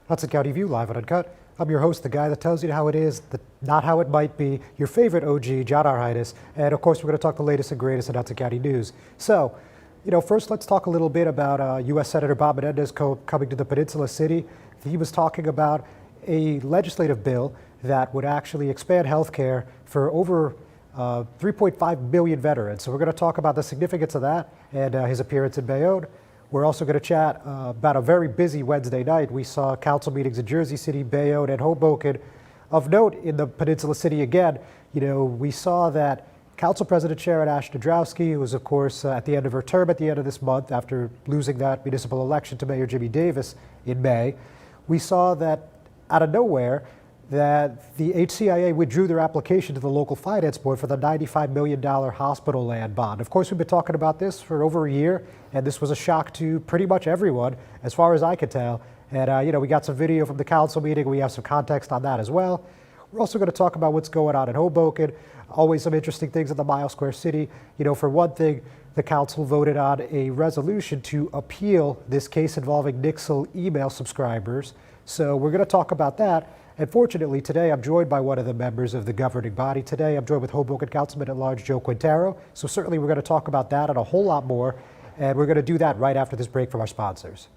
Hudson County View, live on Uncut. I'm your host, the guy that tells you how it is, not how it might be, your favorite OG, John Arhitis. And of course, we're going to talk the latest and greatest in Hudson County news. So, first let's talk a little bit about U.S. Senator Bob Menendez coming to the Peninsula City. He was talking about a legislative bill that would actually expand health care for over 3.5 million veterans. So we're going to talk about the significance of that and his appearance in Bayonne. We're also going to chat about a very busy Wednesday night. We saw council meetings in Jersey City, Bayonne, and Hoboken. Of note, in the Peninsula City again, we saw that Council President Sharon Ashdodrowski, who was, of course, at the end of her term at the end of this month after losing that municipal election to Mayor Jimmy Davis in May, we saw that out of nowhere, that the HCIA withdrew their application to the local finance board for the $95 million hospital land bond. Of course, we've been talking about this for over a year, and this was a shock to pretty much everyone, as far as I could tell. And, we got some video from the council meeting. We have some context on that as well. We're also going to talk about what's going on in Hoboken. Always some interesting things in the Mile Square City. For one thing, the council voted on a resolution to appeal this case involving Nixle email subscribers. So we're going to talk about that. And fortunately, today I'm joined by one of the members of the governing body. Today I'm joined with Hoboken Councilman-at-Large Joe Quintero. So certainly we're going to talk about that and a whole lot more. And we're going to do that right after this break from our sponsors.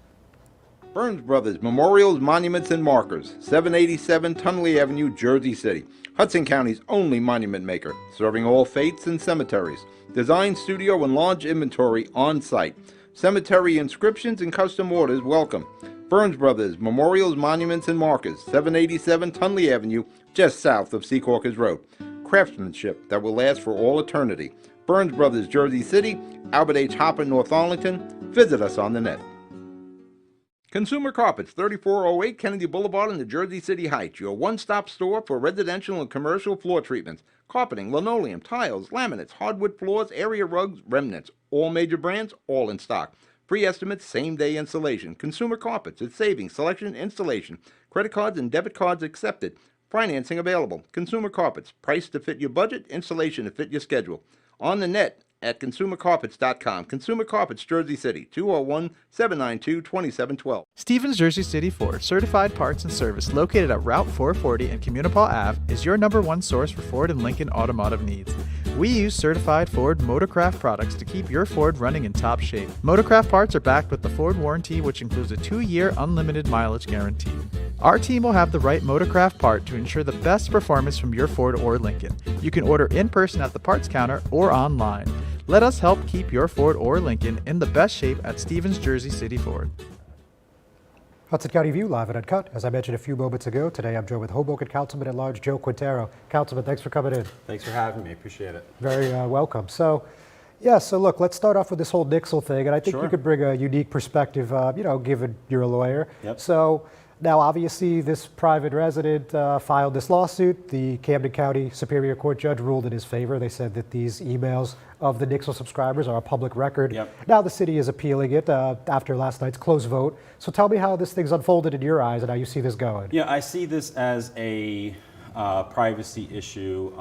Burns Brothers Memorials, Monuments, and Markers, 787 Tunley Avenue, Jersey City. Hudson County's only monument maker, serving all faiths and cemeteries. Design, studio, and launch inventory on site. Cemetery inscriptions and custom orders welcome. Burns Brothers Memorials, Monuments, and Markers, 787 Tunley Avenue, just south of Secaucus Road. Craftsmanship that will last for all eternity. Burns Brothers, Jersey City, Albert H. Hopper, North Arlington. Visit us on the net. Consumer Carpets, 3408 Kennedy Boulevard in the Jersey City Heights, your one-stop store for residential and commercial floor treatments, carpeting, linoleum, tiles, laminates, hardwood floors, area rugs, remnants, all major brands, all in stock. Free estimates, same-day installation. Consumer Carpets, it's savings, selection, installation. Credit cards and debit cards accepted. Financing available. Consumer Carpets, price to fit your budget, installation to fit your schedule. On the net at consumercarpets.com. Consumer Carpets, Jersey City, 201-792-2712. Stevens Jersey City Ford, certified parts and service located at Route 440 and Communipaw Ave, is your #1 source for Ford and Lincoln automotive needs. We use certified Ford Motorcraft products to keep your Ford running in top shape. Motorcraft parts are backed with the Ford warranty, which includes a 2-year unlimited mileage guarantee. Our team will have the right Motorcraft part to ensure the best performance from your Ford or Lincoln. You can order in person at the parts counter or online. Let us help keep your Ford or Lincoln in the best shape at Stevens Jersey City Ford. Hudson County View, live and uncut. As I mentioned a few moments ago, today I'm joined with Hoboken Councilman-at-Large Joe Quintero. Councilman, thanks for coming in. Thanks for having me. Appreciate it. Very welcome. So look, let's start off with this whole Nixle thing, and I think you could bring a unique perspective, given you're a lawyer. Yep. So now, obviously, this private resident filed this lawsuit. The Camden County Superior Court judge ruled in his favor. They said that these emails of the Nixle subscribers are a public record. Yep. Now the city is appealing it after last night's close vote. So tell me how this thing's unfolded in your eyes and how you see this going. Yeah, I see this as a privacy issue.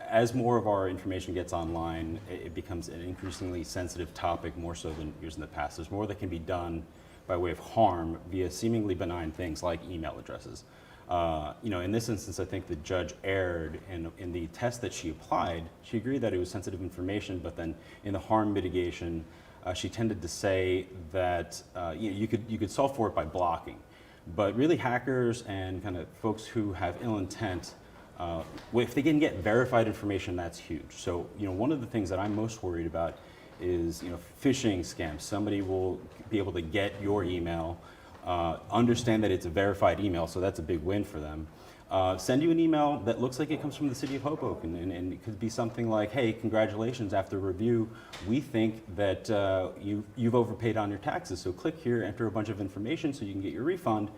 As more of our information gets online, it becomes an increasingly sensitive topic, more so than years in the past. There's more that can be done by way of harm via seemingly benign things like email addresses. In this instance, I think the judge erred in the test that she applied. She agreed that it was sensitive information, but then in the harm mitigation, she tended to say that you could solve for it by blocking. But really, hackers and kind of folks who have ill intent, if they can get verified information, that's huge. So one of the things that I'm most worried about is phishing scams. Somebody will be able to get your email, understand that it's a verified email, so that's a big win for them. Send you an email that looks like it comes from the city of Hoboken, and it could be something like, hey, congratulations, after review, we think that you've overpaid on your taxes, so click here, enter a bunch of information so you can get your refund.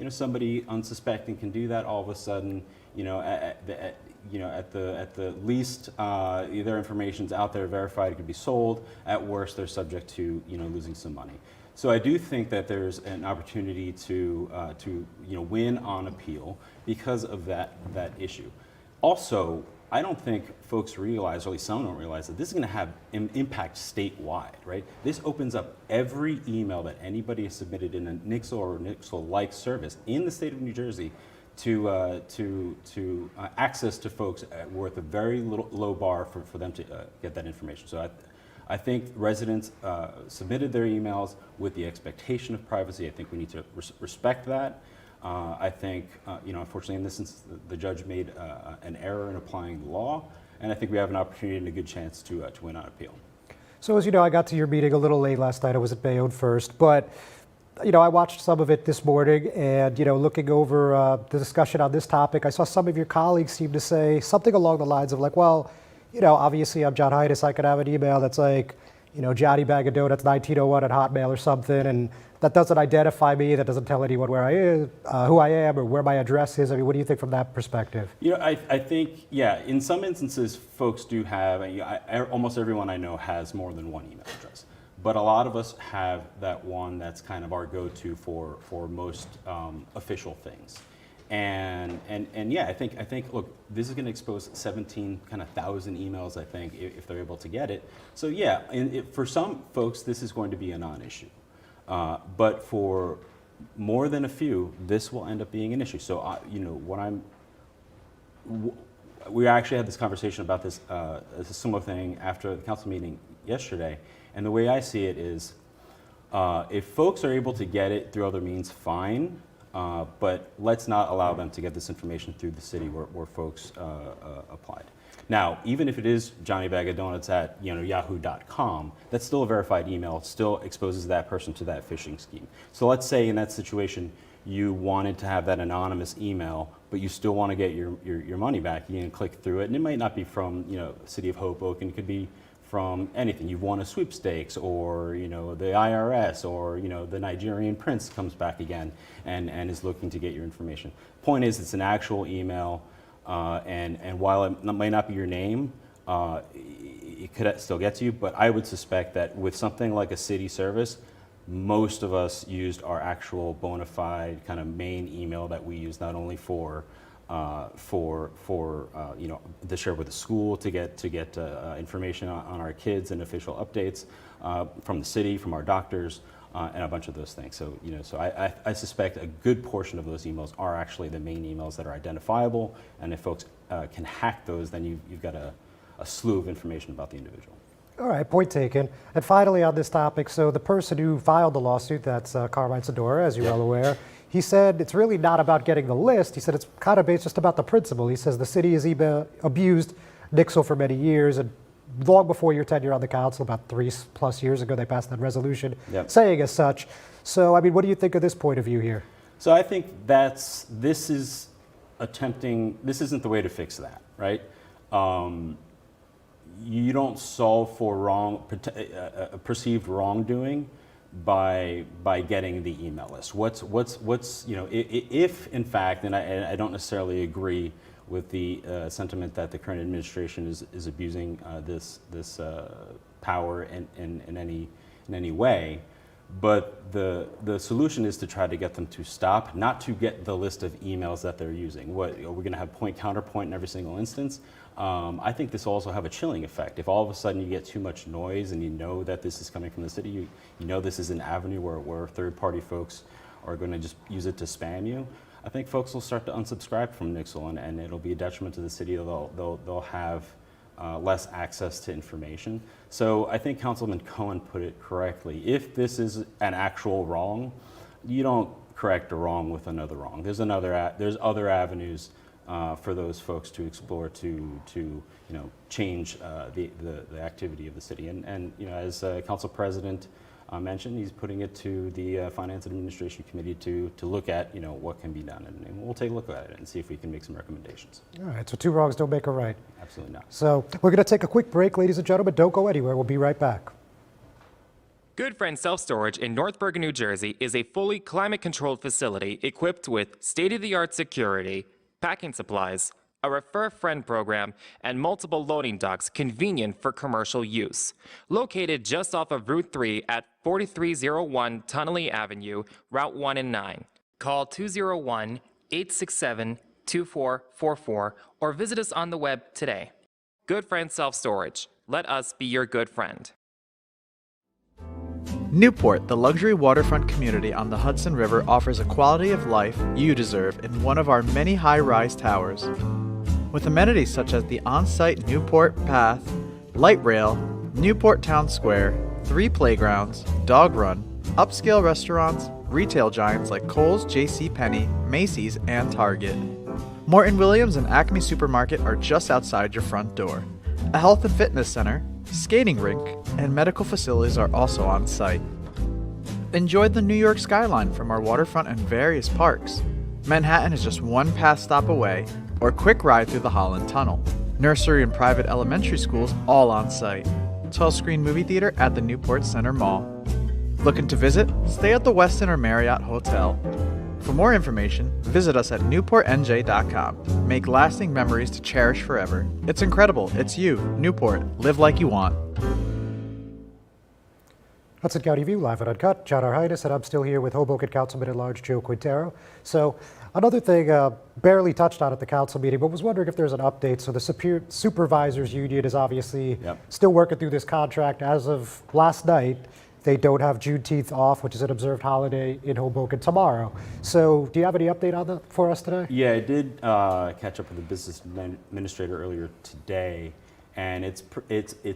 Somebody unsuspecting can do that. All of a sudden, at the least, their information's out there, verified, it could be sold. At worst, they're subject to losing some money. So I do think that there's an opportunity to win on appeal because of that issue. Also, I don't think folks realize, or at least some don't realize, that this is going to have an impact statewide, right? This opens up every email that anybody has submitted in a Nixle or Nixle-like service in the state of New Jersey to access to folks worth a very low bar for them to get that information. So I think residents submitted their emails with the expectation of privacy. I think we need to respect that. I think, unfortunately in this instance, the judge made an error in applying the law, and I think we have an opportunity and a good chance to win on appeal. So as you know, I got to your meeting a little late last night. I was at Bayonne first, but I watched some of it this morning, and looking over the discussion on this topic, I saw some of your colleagues seem to say something along the lines of like, well, obviously I'm John Heidiss, I could have an email that's like, Johnny Bag of Donuts 1901 at Hotmail or something, and that doesn't identify me, that doesn't tell anyone where I am, who I am, or where my address is. I mean, what do you think from that perspective? I think, yeah, in some instances, folks do have, almost everyone I know has more than one email address. But a lot of us have that one that's kind of our go-to for most official things. And yeah, I think look, this is going to expose 17,000 emails, I think, if they're able to get it. So yeah, for some folks, this is going to be a non-issue. But for more than a few, this will end up being an issue. So we actually had this conversation about this a similar thing after the council meeting yesterday. And the way I see it is, if folks are able to get it through other means, fine. But let's not allow them to get this information through the city where folks applied. Now, even if it is Johnny Bag of Donuts at yahoo.com, that's still a verified email. It still exposes that person to that phishing scheme. So let's say in that situation you wanted to have that anonymous email, but you still want to get your money back. You can click through it, and it might not be from City of Hoboken. It could be from anything. You've won a sweepstakes, or the IRS, or the Nigerian prince comes back again and is looking to get your information. Point is, it's an actual email, and while it might not be your name, it could still get to you. But I would suspect that with something like a city service, most of us used our actual bona fide kind of main email that we use not only for to share with the school, to get information on our kids and official updates from the city, from our doctors, and a bunch of those things. So so I suspect a good portion of those emails are actually the main emails that are identifiable, and if folks can hack those, then you've got a slew of information about the individual. All right, point taken. And finally on this topic, so the person who filed the lawsuit, that's Carmine Sadora, as you're well aware, he said it's really not about getting the list. He said it's kind of based just about the principle. He says the city has abused Nixle for many years, and long before your tenure on the council, about 3+ years ago, they passed that resolution saying as such. So, I mean, what do you think of this point of view here? So I think this isn't the way to fix that, right? You don't solve for perceived wrongdoing by getting the email list. If in fact, and I don't necessarily agree with the sentiment that the current administration is abusing this power in any way, but the solution is to try to get them to stop, not to get the list of emails that they're using. What are we going to have point counterpoint in every single instance? I think this will also have a chilling effect. If all of a sudden you get too much noise and you know that this is coming from the city, you know this is an avenue where third-party folks are going to just use it to spam you, I think folks will start to unsubscribe from Nixle, and it'll be a detriment to the city. They'll have less access to information. So I think Councilman Cohen put it correctly. If this is an actual wrong, you don't correct a wrong with another wrong. There's other avenues for those folks to explore to change the activity of the city. And as Council President mentioned, he's putting it to the Finance and Administration Committee to look at what can be done, and we'll take a look at it and see if we can make some recommendations. All right, so 2 wrongs don't make a right. Absolutely not. So we're going to take a quick break, ladies and gentlemen. Don't go anywhere. We'll be right back. Good Friend Self Storage in North Bergen, New Jersey is a fully climate-controlled facility equipped with state-of-the-art security, packing supplies, a Refer a Friend program, and multiple loading docks convenient for commercial use. Located just off of Route 3 at 4301 Tunnelly Avenue, Route 1 and 9. Call 201-867-2444 or visit us on the web today. Good Friend Self-Storage. Let us be your good friend. Newport, the luxury waterfront community on the Hudson River, offers a quality of life you deserve in one of our many high-rise towers. With amenities such as the on-site Newport Path, light rail, Newport Town Square, 3 playgrounds, dog run, upscale restaurants, retail giants like Kohl's, JCPenney, Macy's, and Target. Morton Williams and Acme Supermarket are just outside your front door. A health and fitness center, skating rink, and medical facilities are also on site. Enjoy the New York skyline from our waterfront and various parks. Manhattan is just one pass stop away, or quick ride through the Holland Tunnel. Nursery and private elementary schools all on site. 12-screen movie theater at the Newport Center Mall. Looking to visit? Stay at the Westin or Marriott Hotel. For more information, visit us at newportnj.com. Make lasting memories to cherish forever. It's incredible. It's you, Newport. Live like you want. Hudson County View, live at Uncut. John Arhitis, and I'm still here with Hoboken Councilman-at-Large Joe Quintero. So another thing barely touched on at the council meeting, but was wondering if there's an update. So the Supervisors Union is obviously still working through this contract. As of last night, they don't have Juneteenth off, which is an observed holiday in Hoboken tomorrow. So do you have any update on that for us today? Yeah, I did catch up with the business administrator earlier today, and it's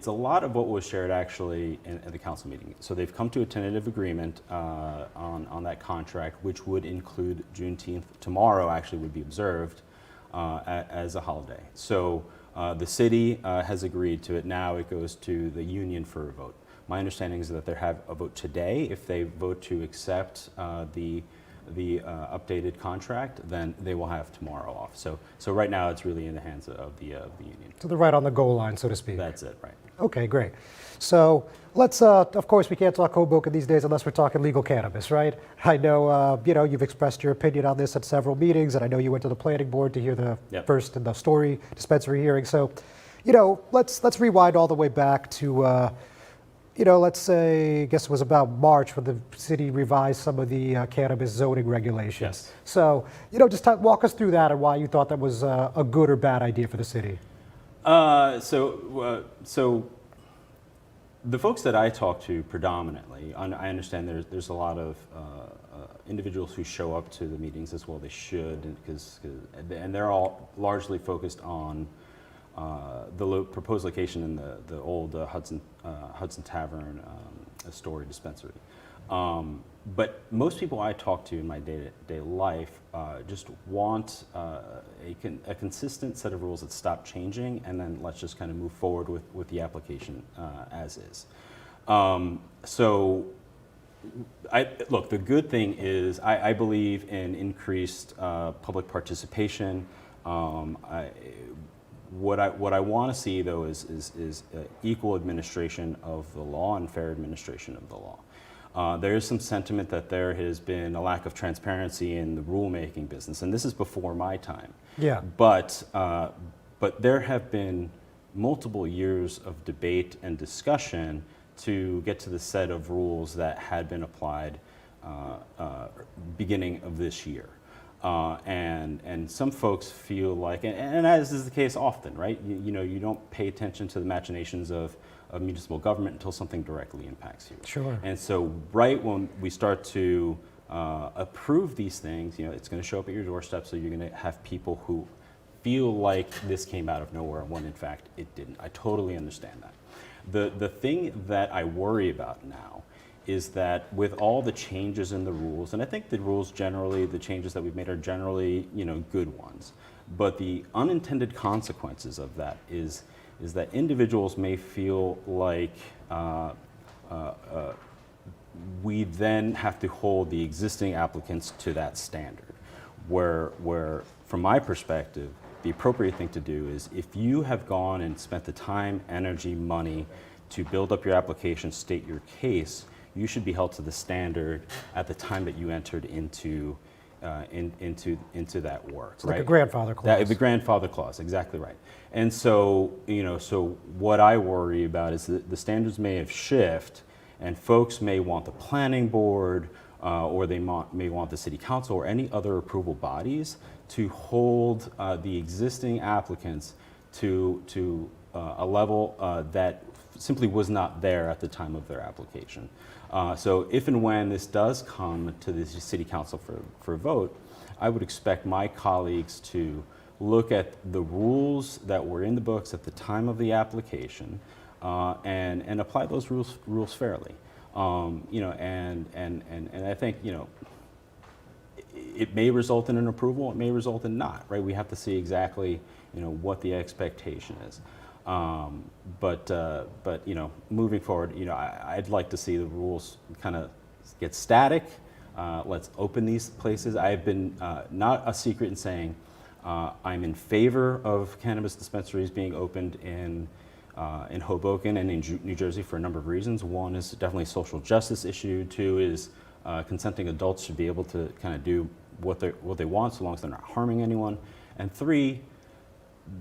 a lot of what was shared actually at the council meeting. So they've come to a tentative agreement on that contract, which would include Juneteenth. Tomorrow actually would be observed as a holiday. So the city has agreed to it. Now it goes to the union for a vote. My understanding is that they have a vote today. If they vote to accept the updated contract, then they will have tomorrow off. So right now it's really in the hands of the union. So they're right on the goal line, so to speak. That's it, right. Okay, great. So let's, of course, we can't talk Hoboken these days unless we're talking legal cannabis, right? I know, you've expressed your opinion on this at several meetings, and I know you went to the planning board to hear the first in the story dispensary hearing. So, let's rewind all the way back to, let's say, I guess it was about March when the city revised some of the cannabis zoning regulations. Yes. So, just walk us through that and why you thought that was a good or bad idea for the city. So the folks that I talk to predominantly, I understand there's a lot of individuals who show up to the meetings as well. They should, and they're all largely focused on the proposed location in the old Hudson Tavern Astoria dispensary. But most people I talk to in my day-to-day life just want a consistent set of rules that stop changing, and then let's just kind of move forward with the application as is. Look, the good thing is I believe in increased public participation. What I want to see, though, is equal administration of the law and fair administration of the law. There is some sentiment that there has been a lack of transparency in the rulemaking business, and this is before my time. Yeah. But there have been multiple years of debate and discussion to get to the set of rules that had been applied beginning of this year. And some folks feel like, and as is the case often, right? You don't pay attention to the machinations of municipal government until something directly impacts you. Sure. And so right when we start to approve these things, it's going to show up at your doorstep, so you're going to have people who feel like this came out of nowhere when in fact it didn't. I totally understand that. The thing that I worry about now is that with all the changes in the rules, and I think the rules generally, the changes that we've made are generally, good ones, but the unintended consequences of that is that individuals may feel like we then have to hold the existing applicants to that standard, where from my perspective, the appropriate thing to do is if you have gone and spent the time, energy, money to build up your application, state your case, you should be held to the standard at the time that you entered into into that work. It's like a grandfather clause. The grandfather clause, exactly right. And so, so what I worry about is that the standards may have shifted, and folks may want the planning board, or they may want the city council or any other approval bodies to hold the existing applicants to a level that simply was not there at the time of their application. So if and when this does come to the city council for a vote, I would expect my colleagues to look at the rules that were in the books at the time of the application and apply those rules fairly. And I think, it may result in an approval, it may result in not, right? We have to see exactly, what the expectation is. But moving forward, I'd like to see the rules kind of get static. Let's open these places. I've been not a secret in saying I'm in favor of cannabis dispensaries being opened in Hoboken and in New Jersey for a number of reasons. One is definitely a social justice issue. Two is consenting adults should be able to kind of do what they want so long as they're not harming anyone. And three,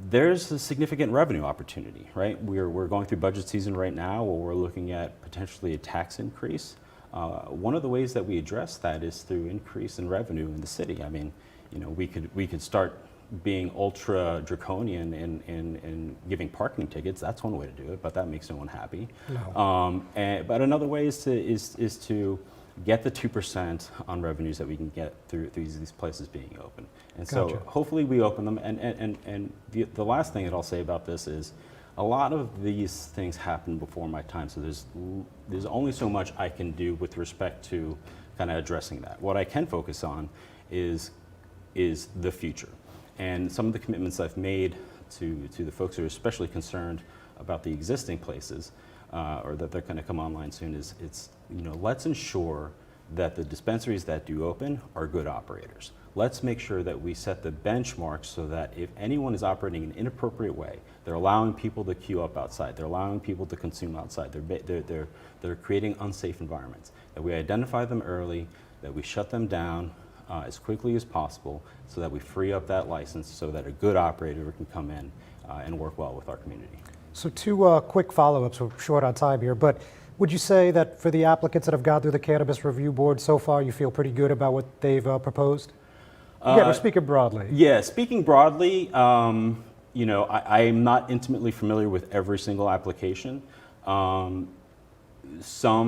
there's a significant revenue opportunity, right? We're going through budget season right now where we're looking at potentially a tax increase. One of the ways that we address that is through increase in revenue in the city. I mean, we could start being ultra draconian in giving parking tickets. That's one way to do it, but that makes no one happy. No. But another way is to get the 2% on revenues that we can get through these places being open. And Gotcha. So hopefully we open them. And the last thing that I'll say about this is a lot of these things happen before my time. So there's only so much I can do with respect to kind of addressing that. What I can focus on is the future. And some of the commitments I've made to the folks who are especially concerned about the existing places, or that they're going to come online soon, is let's ensure that the dispensaries that do open are good operators. Let's make sure that we set the benchmarks so that if anyone is operating in an inappropriate way, they're allowing people to queue up outside, they're allowing people to consume outside, they're creating unsafe environments, that we identify them early, that we shut them down as quickly as possible so that we free up that license so that a good operator can come in and work well with our community. So two quick follow-ups. We're short on time here, but would you say that for the applicants that have gone through the Cannabis Review Board so far, you feel pretty good about what they've proposed? Again, we're speaking broadly. Yeah, speaking broadly, I am not intimately familiar with every single application. Some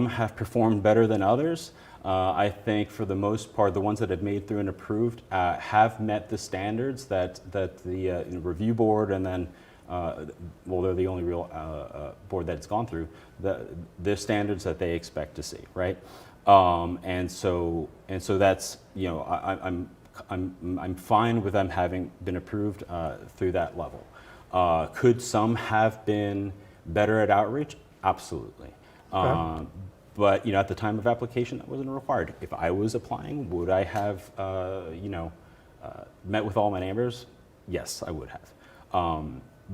have performed better than others. I think for the most part, the ones that have made through and approved have met the standards that the review board and then, they're the only real board that it's gone through, the standards that they expect to see, right? And so that's, I'm fine with them having been approved through that level. Could some have been better at outreach? Absolutely. Okay. But at the time of application, that wasn't required. If I was applying, would I have met with all my neighbors? Yes, I would have.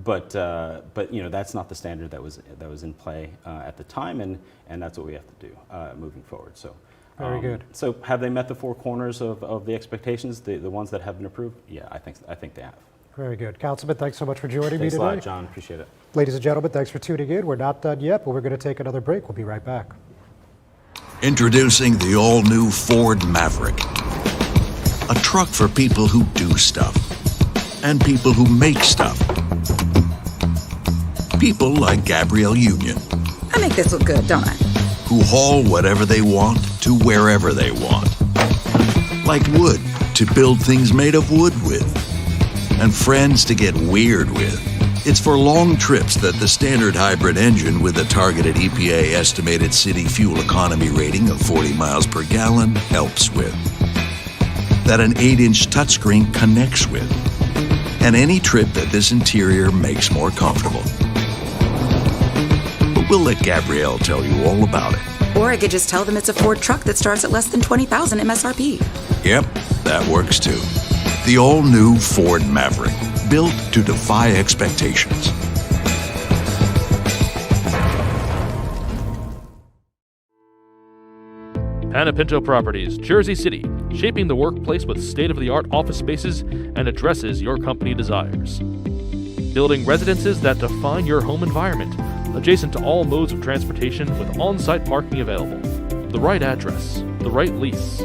But that's not the standard that was in play at the time, and that's what we have to do moving forward. So. Very good. So have they met the four corners of the expectations, the ones that have been approved? Yeah, I think they have. Very good. Councilman, thanks so much for joining me Thanks today. a lot, John. Appreciate it. Ladies and gentlemen, thanks for tuning in. We're not done yet, but we're going to take another break. We'll be right back. Introducing the all-new Ford Maverick. A truck for people who do stuff. And people who make stuff. People like Gabrielle Union. I make this look good, don't I? Who haul whatever they want to wherever they want. Like wood to build things made of wood with. And friends to get weird with. It's for long trips that the standard hybrid engine with a targeted EPA estimated city fuel economy rating of 40 miles per gallon helps with. That an 8-inch touchscreen connects with. And any trip that this interior makes more comfortable. But we'll let Gabrielle tell you all about it. Or I could just tell them it's a Ford truck that starts at less than $20,000 MSRP. Yep, that works too. The all-new Ford Maverick, built to defy expectations. Panapinto Properties, Jersey City. shaping the workplace with state-of-the-art office spaces and addresses your company desires. Building residences that define your home environment, adjacent to all modes of transportation with on-site parking available. The right address, the right lease.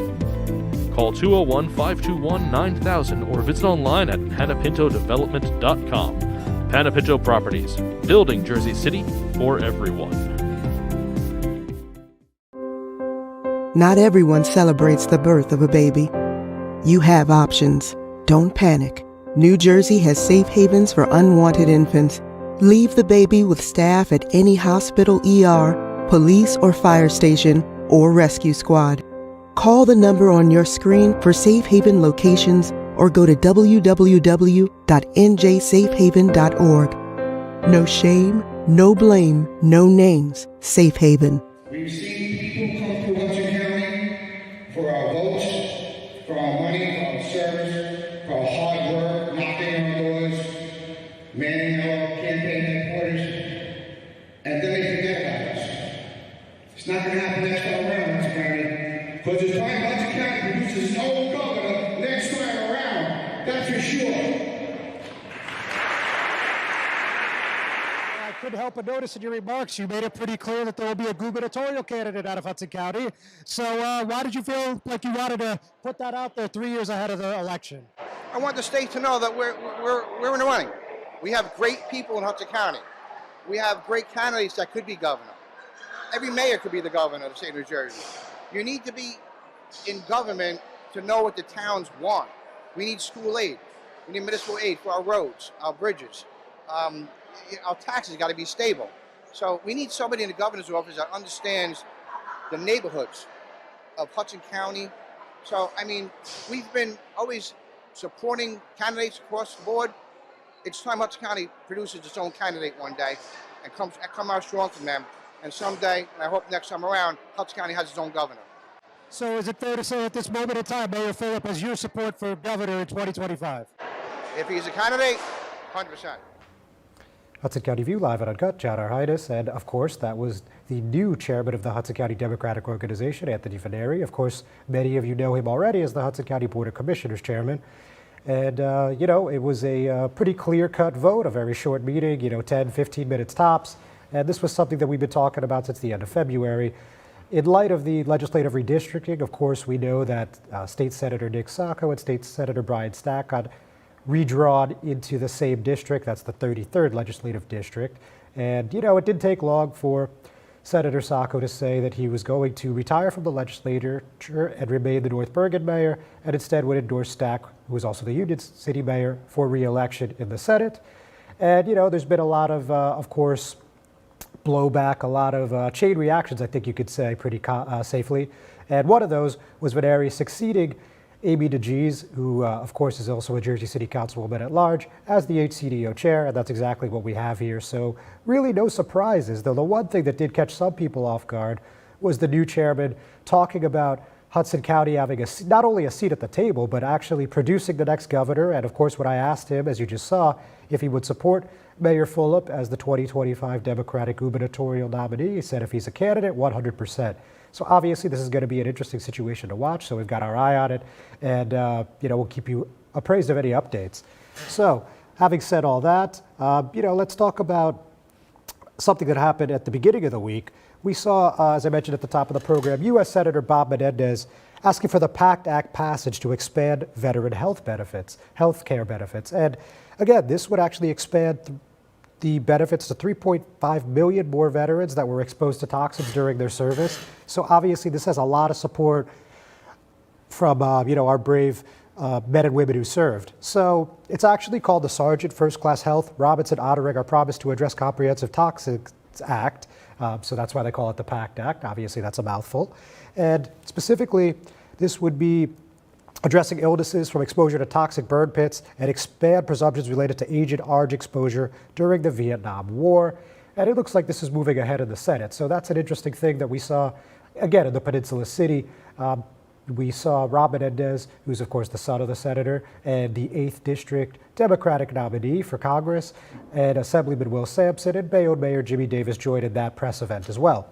Call 201-521-9000 or visit online at panapintodevelopment.com. Panapinto Properties, building Jersey City for everyone. Not everyone celebrates the birth of a baby. You have options. Don't panic. New Jersey has safe havens for unwanted infants. Leave the baby with staff at any hospital, ER, police or fire station, or rescue squad. Call the number on your screen for safe haven locations or go to www.njsafehaven.org. No shame, no blame, no names. Safe Haven. We've seen people come through Hudson County for our votes, for our money, for our service, for our hard work, knocking on doors, manning our campaign headquarters, and then they forget about us. It's not going to happen next time around, Hudson County, because it's time Hudson County produces its own governor next time around. That's for sure. I couldn't help but notice in your remarks, you made it pretty clear that there will be a gubernatorial candidate out of Hudson County. So why did you feel like you wanted to put that out there 3 years ahead of the election? I want the state to know that we're in the running. We have great people in Hudson County. We have great candidates that could be governor. Every mayor could be the governor of the state of New Jersey. You need to be in government to know what the towns want. We need school aid. We need municipal aid for our roads, our bridges. Our taxes got to be stable. So we need somebody in the governor's office that understands the neighborhoods of Hudson County. So, I mean, we've been always supporting candidates across the board. It's time Hudson County produces its own candidate one day and come out strong from them. And someday, and I hope next time around, Hudson County has its own governor. So is it fair to say at this moment in time, Mayor Phillip has your support for governor in 2025? If he's a candidate, 100%. Hudson County View live at Uncut, John Arhides, and of course that was the new chairman of the Hudson County Democratic Organization, Anthony Veneri. Of course, many of you know him already as the Hudson County Board of Commissioners chairman. And, you know, it was a pretty clear-cut vote, a very short meeting, 10, 15 minutes tops. And this was something that we've been talking about since the end of February. In light of the legislative redistricting, of course, we know that State Senator Nick Sacco and State Senator Brian Stack got redrawn into the same district. That's the 33rd legislative district. And, it didn't take long for Senator Sacco to say that he was going to retire from the legislature and remain the North Bergen mayor, and instead would endorse Stack, who was also the Union City mayor, for re-election in the Senate. And, there's been a lot of course, blowback, a lot of chain reactions, I think you could say pretty safely. And one of those was Veneri succeeding Amy DeGees, who, of course, is also a Jersey City Councilwoman-at-Large, as the HCDO chair, and that's exactly what we have here. So really no surprises, though the one thing that did catch some people off guard was the new chairman talking about Hudson County having not only a seat at the table, but actually producing the next governor. And of course, when I asked him, as you just saw, if he would support Mayor Fulop as the 2025 Democratic gubernatorial nominee, he said if he's a candidate, 100%. So obviously this is going to be an interesting situation to watch. So we've got our eye on it, and we'll keep you appraised of any updates. So having said all that, let's talk about something that happened at the beginning of the week. We saw, as I mentioned at the top of the program, U.S. Senator Bob Menendez asking for the PACT Act passage to expand veteran health care benefits. And again, this would actually expand the benefits to 3.5 million more veterans that were exposed to toxins during their service. So obviously this has a lot of support from our brave men and women who served. So it's actually called the Sergeant First Class Health Robinson honoring our promise to address Comprehensive Toxins Act. So that's why they call it the PACT Act. Obviously that's a mouthful. And specifically, this would be addressing illnesses from exposure to toxic burn pits and expand presumptions related to Agent Orange exposure during the Vietnam War. And it looks like this is moving ahead in the Senate. So that's an interesting thing that we saw, again, in the Peninsula City. We saw Rob Menendez, who's of course the son of the senator, and the 8th District Democratic nominee for Congress, and Assemblyman Will Sampson and Bayonne Mayor Jimmy Davis joined in that press event as well.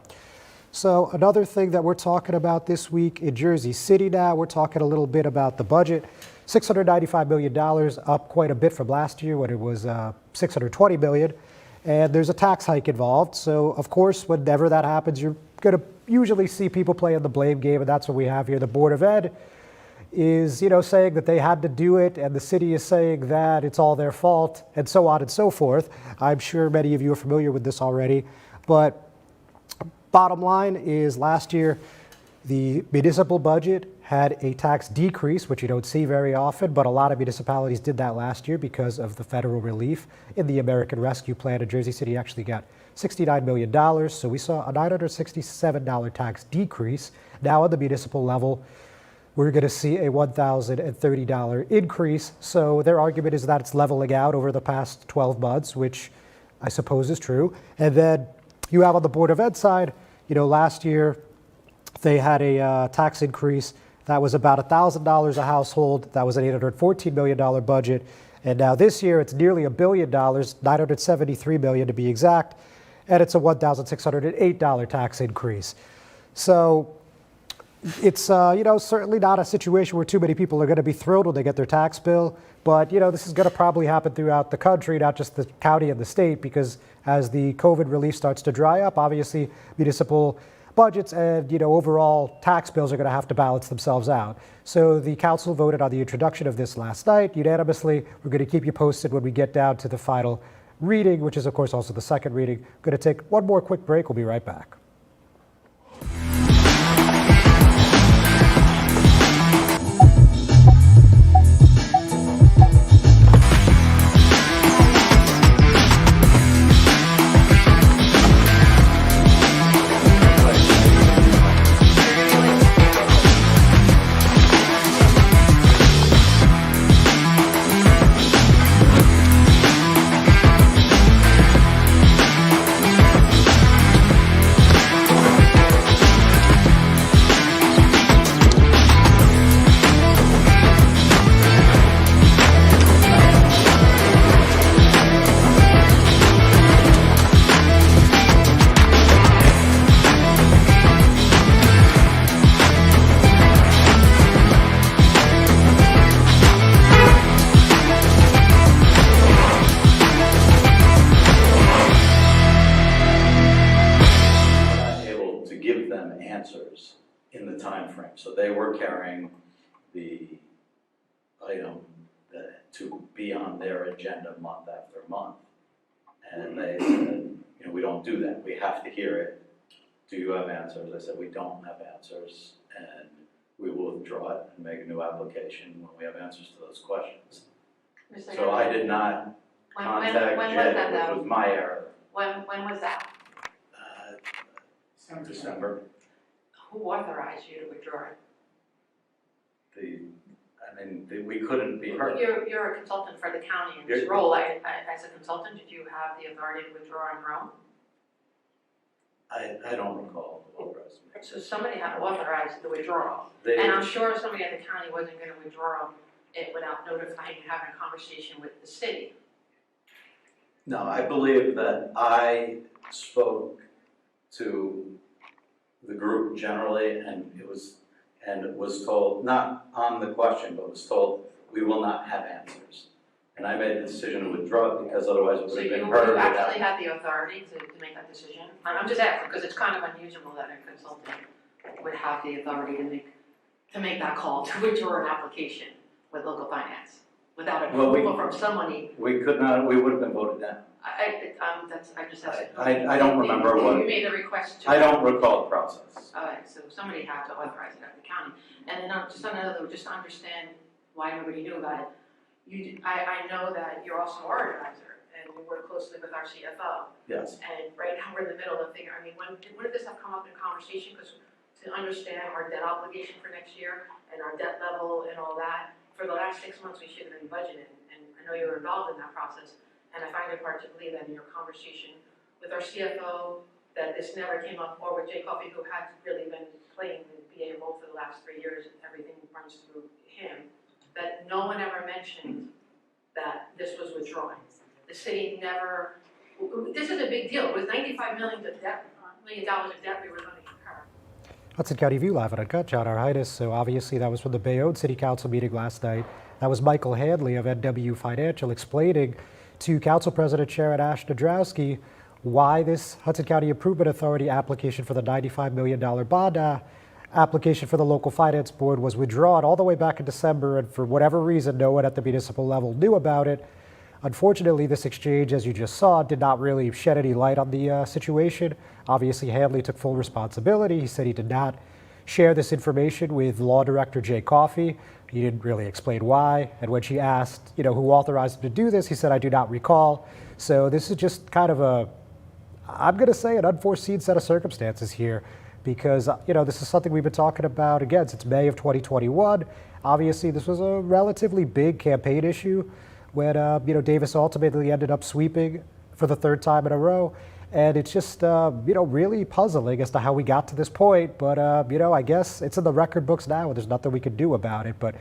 So another thing that we're talking about this week in Jersey City now, we're talking a little bit about the budget. $695 million, up quite a bit from last year when it was $620 million. And there's a tax hike involved. So, of course, whenever that happens, you're going to usually see people playing the blame game, and that's what we have here. The Board of Ed is, saying that they had to do it, and the city is saying that it's all their fault, and so on and so forth. I'm sure many of you are familiar with this already. But bottom line is last year, the municipal budget had a tax decrease, which you don't see very often, but a lot of municipalities did that last year because of the federal relief in the American Rescue Plan. And Jersey City actually got $69 million. So we saw a $967 tax decrease. Now at the municipal level, we're going to see a $1,030 increase. So their argument is that it's leveling out over the past 12 months, which I suppose is true. And then you have on the Board of Ed side, last year they had a tax increase that was about $1,000 a household. That was an $814 million budget. And now this year it's nearly $1 billion, $973 million to be exact. And it's a $1,608 tax increase. So it's, certainly not a situation where too many people are going to be thrilled when they get their tax bill. But, this is going to probably happen throughout the country, not just the county and the state, because as the COVID relief starts to dry up, obviously municipal budgets and, overall tax bills are going to have to balance themselves out. So the council voted on the introduction of this last night unanimously. We're going to keep you posted when we get down to the final reading, which is, of course, also the second reading. We're going to take one more quick break. We'll be right back. answers in the time frame. So they were carrying the item to be on their agenda month after month. And they said, we don't do that. We have to hear it. Do you have answers? I said, we don't have answers, and we will withdraw it and make a new application when we have answers to those questions. So I did not contact Jed, which was my error. When was that? December. Who authorized you to withdraw it? We couldn't be heard. You're a consultant for the county in this role. As a consultant, did you have the authority to withdraw on your own? I don't recall the authorization. So somebody had to authorize the withdrawal. And I'm sure somebody at the county wasn't going to withdraw it without notifying and having a conversation with the city. No, I believe that I spoke to the group generally, and it was told, not on the question, but was told, we will not have answers. And I made the decision to withdraw it because otherwise it would have been heard. So you actually had the authority to make that decision? I'm just asking because it's kind of unusual that a consultant would have the authority to make that call to withdraw an application with local finance without approval from somebody. We could not. We would have been voted down. I just asked. I don't remember what. You made a request. I don't recall the process. All right, so somebody had to authorize it at the county, and then just to understand why nobody knew about it. I know that you're also our advisor, and we work closely with our CFO. Yes. And right now we're in the middle of figuring. When did this have come up in conversation? Because to understand our debt obligation for next year and our debt level and all that, for the last 6 months we should have been budgeting, and I know you were involved in that process. And I find it hard to believe that in your conversation with our CFO that this never came up, or with Jay Coffey, who had really been playing the BA role for the last 3 years, and everything runs through him, that no one ever mentioned that this was withdrawn. The city never, this is a big deal. It was $95 million of debt we were going to incur. Hudson County View live at Uncut, John Arhitis. So obviously that was from the Bayonne City Council meeting last night. That was Michael Hanley of NW Financial explaining to Council President Sharon Ashdodrowski why this Hudson County Improvement Authority application for the $95 million bond application for the local finance board was withdrawn all the way back in December, and for whatever reason, no one at the municipal level knew about it. Unfortunately, this exchange, as you just saw, did not really shed any light on the situation. Obviously, Hanley took full responsibility. He said he did not share this information with Law Director Jay Coffey. He didn't really explain why. And when she asked, who authorized him to do this, he said, "I do not recall." So this is just kind of I'm going to say, an unforeseen set of circumstances here, because, this is something we've been talking about, again, since May of 2021. Obviously, this was a relatively big campaign issue when, Davis ultimately ended up sweeping for the third time in a row. And it's just, really puzzling as to how we got to this point. But, I guess it's in the record books now, and there's nothing we can do about it. But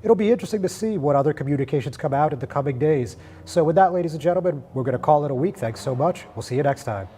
it'll be interesting to see what other communications come out in the coming days. So with that, ladies and gentlemen, we're going to call it a week. Thanks so much. We'll see you next time.